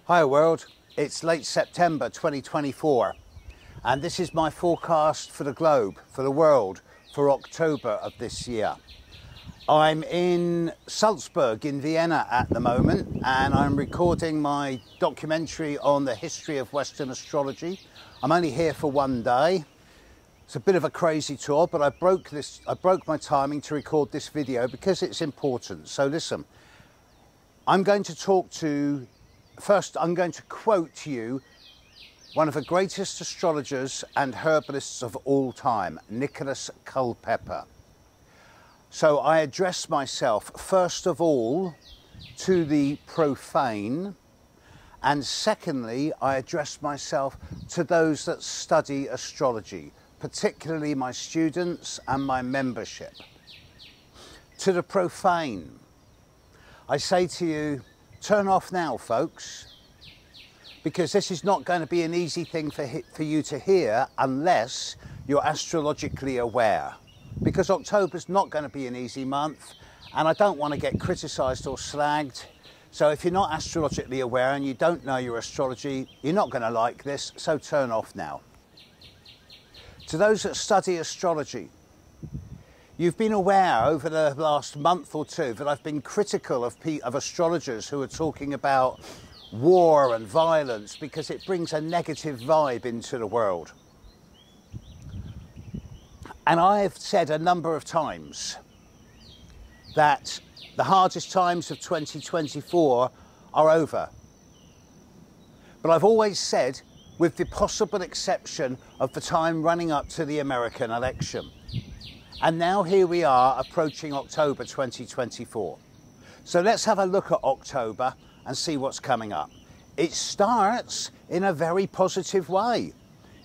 Hi world, it's late September 2024 and this is my forecast for the globe, for the world, for October of this year. I'm in Salzburg in Vienna at the moment and I'm recording my documentary on the history of Western astrology. I'm only here for one day. It's a bit of a crazy tour, but I broke my timing to record this video because it's important. So listen, I'm going to quote to you one of the greatest astrologers and herbalists of all time, Nicholas Culpeper. So I address myself first of all to the profane, and secondly I address myself to those that study astrology, particularly my students and my membership. To the profane, I say to you, turn off now, folks, because this is not going to be an easy thing for you to hear unless you're astrologically aware. Because October's not going to be an easy month, and I don't want to get criticised or slagged. So if you're not astrologically aware and you don't know your astrology, you're not going to like this, so turn off now. To those that study astrology, you've been aware over the last month or two that I've been critical of astrologers who are talking about war and violence because it brings a negative vibe into the world. And I've said a number of times that the hardest times of 2024 are over. But I've always said, with the possible exception of the time running up to the American election. And now here we are approaching October 2024. So let's have a look at October and see what's coming up. It starts in a very positive way.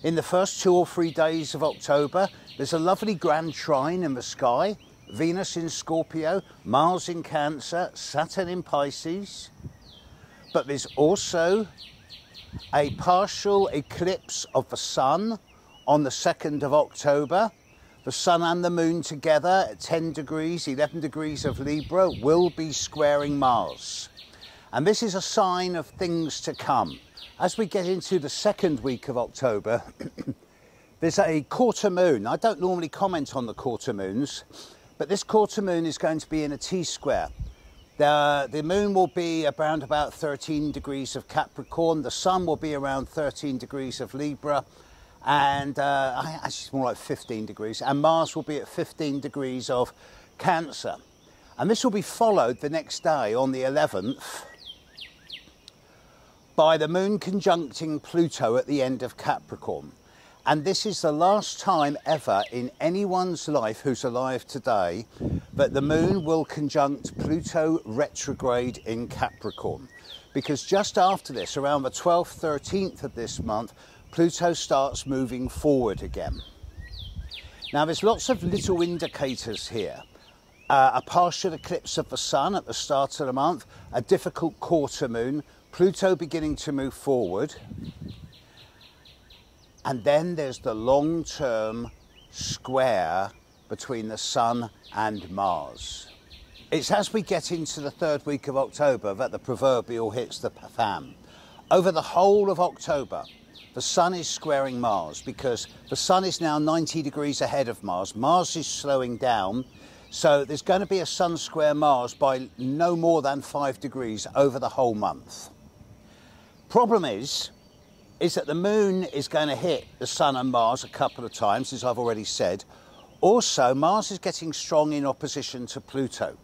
In the first 2 or 3 days of October, there's a lovely grand trine in the sky. Venus in Scorpio, Mars in Cancer, Saturn in Pisces. But there's also a partial eclipse of the sun on the 2nd of October. The sun and the moon together at 10 degrees, 11 degrees of Libra will be squaring Mars. And this is a sign of things to come. As we get into the second week of October, there's a quarter moon. I don't normally comment on the quarter moons, but this quarter moon is going to be in a T-square. The moon will be around about 13 degrees of Capricorn. The sun will be around 13 degrees of Libra. And actually it's more like 15 degrees. And Mars will be at 15 degrees of Cancer. And this will be followed the next day on the 11th by the moon conjuncting Pluto at the end of Capricorn. And this is the last time ever in anyone's life who's alive today that the moon will conjunct Pluto retrograde in Capricorn. Because just after this, around the 12th, 13th of this month, Pluto starts moving forward again. Now there's lots of little indicators here. A partial eclipse of the sun at the start of the month, a difficult quarter moon, Pluto beginning to move forward. And then there's the long-term square between the sun and Mars. It's as we get into the third week of October that the proverbial hits the fan. Over the whole of October, the sun is squaring Mars because the sun is now 90 degrees ahead of Mars. Mars is slowing down, so there's going to be a sun square Mars by no more than 5 degrees over the whole month. Problem is that the moon is going to hit the sun and Mars a couple of times, as I've already said. Also, Mars is getting strong in opposition to Pluto.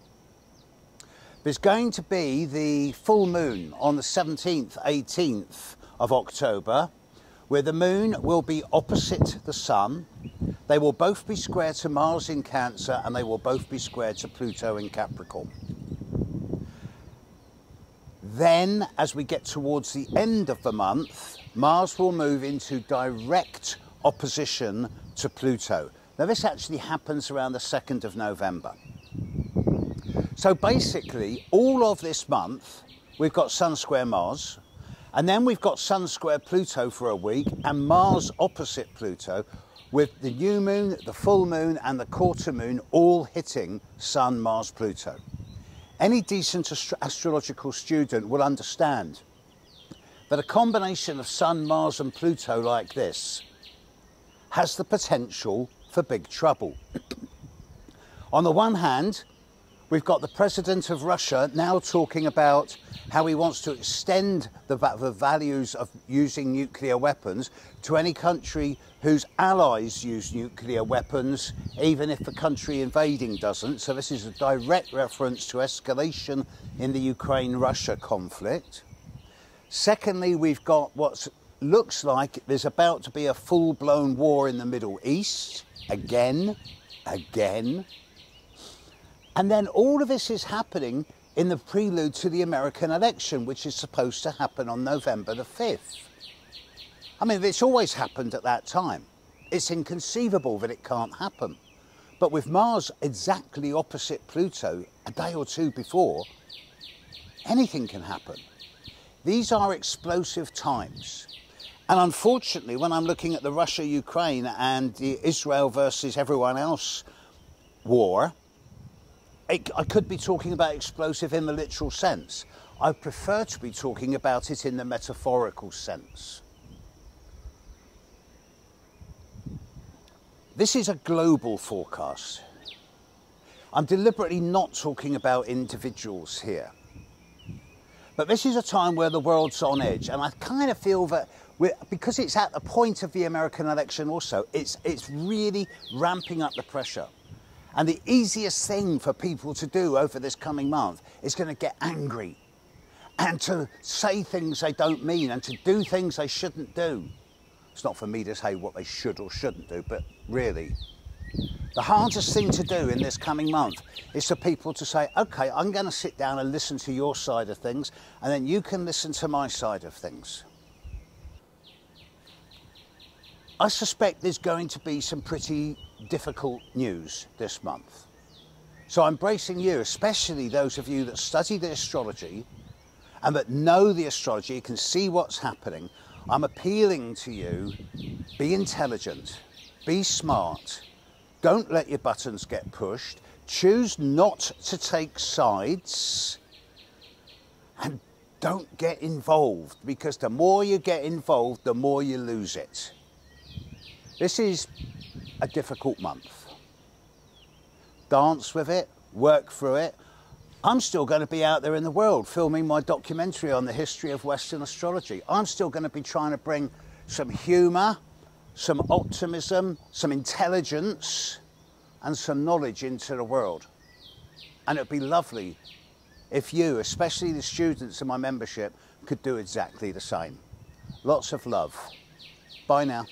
There's going to be the full moon on the 17th, 18th of October, where the moon will be opposite the sun. They will both be square to Mars in Cancer and they will both be square to Pluto in Capricorn. Then, as we get towards the end of the month, Mars will move into direct opposition to Pluto. Now this actually happens around the 2nd of November. So basically, all of this month, we've got Sun square Mars, and then we've got Sun square Pluto for a week, and Mars opposite Pluto, with the new moon, the full moon, and the quarter moon all hitting Sun, Mars, Pluto. Any decent astrological student will understand that a combination of Sun, Mars and Pluto like this has the potential for big trouble. On the one hand, we've got the president of Russia now talking about how he wants to extend the values of using nuclear weapons to any country whose allies use nuclear weapons, even if the country invading doesn't. So this is a direct reference to escalation in the Ukraine-Russia conflict. Secondly, we've got what looks like there's about to be a full-blown war in the Middle East, again. And then all of this is happening in the prelude to the American election, which is supposed to happen on November the 5th. I mean, it's always happened at that time. It's inconceivable that it can't happen. But with Mars exactly opposite Pluto a day or two before, anything can happen. These are explosive times. And unfortunately, when I'm looking at the Russia-Ukraine and the Israel versus everyone else war, I could be talking about explosive in the literal sense. I prefer to be talking about it in the metaphorical sense. This is a global forecast. I'm deliberately not talking about individuals here. But this is a time where the world's on edge, and I kind of feel that because it's at the point of the American election also, it's really ramping up the pressure. And the easiest thing for people to do over this coming month is going to get angry and to say things they don't mean and to do things they shouldn't do. It's not for me to say what they should or shouldn't do, but really, the hardest thing to do in this coming month is for people to say, okay, I'm going to sit down and listen to your side of things, and then you can listen to my side of things. I suspect there's going to be some pretty difficult news this month. So I'm bracing you, especially those of you that study the astrology and that know the astrology, can see what's happening. I'm appealing to you, be intelligent, be smart, don't let your buttons get pushed, choose not to take sides, and don't get involved, because the more you get involved, the more you lose it. This is a difficult month. Dance with it, work through it. I'm still going to be out there in the world filming my documentary on the history of Western astrology. I'm still going to be trying to bring some humour, some optimism, some intelligence and some knowledge into the world. And it'd be lovely if you, especially the students in my membership, could do exactly the same. Lots of love. Bye now.